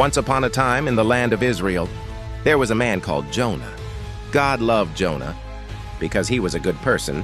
Once upon a time in the land of Israel, there was a man called Jonah. God loved Jonah because he was a good person,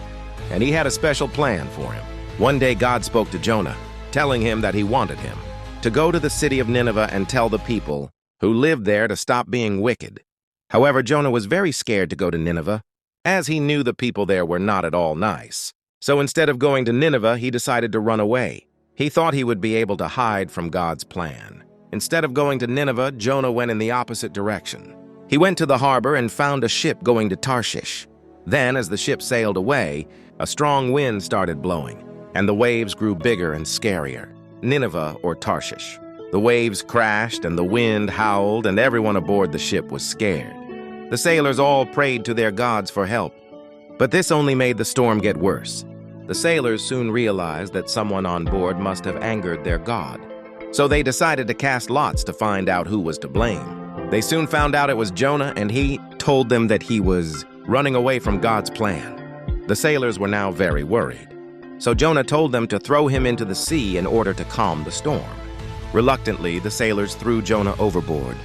and he had a special plan for him. One day God spoke to Jonah, telling him that he wanted him to go to the city of Nineveh and tell the people who lived there to stop being wicked. However, Jonah was very scared to go to Nineveh, as he knew the people there were not at all nice. So instead of going to Nineveh, he decided to run away. He thought he would be able to hide from God's plan. Instead of going to Nineveh, Jonah went in the opposite direction. He went to the harbor and found a ship going to Tarshish. Then, as the ship sailed away, a strong wind started blowing, and the waves grew bigger and scarier. Nineveh, or Tarshish. The waves crashed and the wind howled, and everyone aboard the ship was scared. The sailors all prayed to their gods for help. But this only made the storm get worse. The sailors soon realized that someone on board must have angered their god. So they decided to cast lots to find out who was to blame. They soon found out it was Jonah, and he told them that he was running away from God's plan. The sailors were now very worried. So Jonah told them to throw him into the sea in order to calm the storm. Reluctantly, the sailors threw Jonah overboard.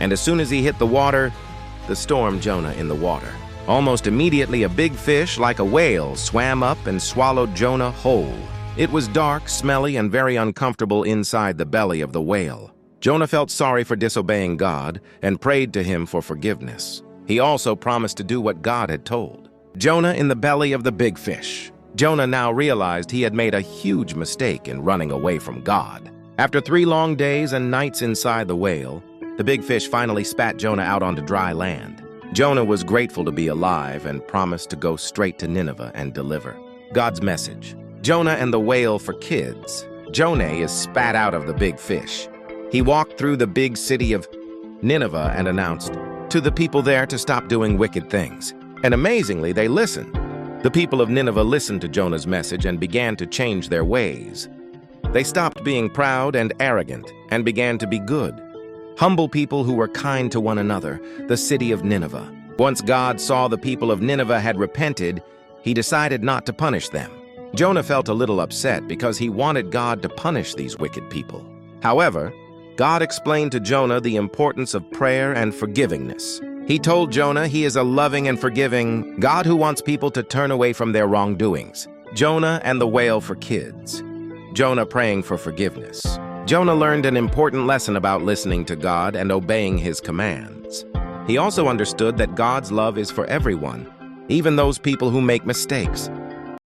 And as soon as he hit the water, the storm Jonah in the water. Almost immediately, a big fish, like a whale, swam up and swallowed Jonah whole. It was dark, smelly, and very uncomfortable inside the belly of the whale. Jonah felt sorry for disobeying God and prayed to him for forgiveness. He also promised to do what God had told. Jonah in the belly of the big fish. Jonah now realized he had made a huge mistake in running away from God. After 3 long days and nights inside the whale, the big fish finally spat Jonah out onto dry land. Jonah was grateful to be alive and promised to go straight to Nineveh and deliver God's message. Jonah and the whale for kids. Jonah is spat out of the big fish. He walked through the big city of Nineveh and announced to the people there to stop doing wicked things. And amazingly, they listened. The people of Nineveh listened to Jonah's message and began to change their ways. They stopped being proud and arrogant and began to be good, humble people who were kind to one another, the city of Nineveh. Once God saw the people of Nineveh had repented, he decided not to punish them. Jonah felt a little upset because he wanted God to punish these wicked people. However, God explained to Jonah the importance of prayer and forgivingness. He told Jonah he is a loving and forgiving God who wants people to turn away from their wrongdoings. Jonah and the whale for kids. Jonah praying for forgiveness. Jonah learned an important lesson about listening to God and obeying his commands. He also understood that God's love is for everyone, even those people who make mistakes.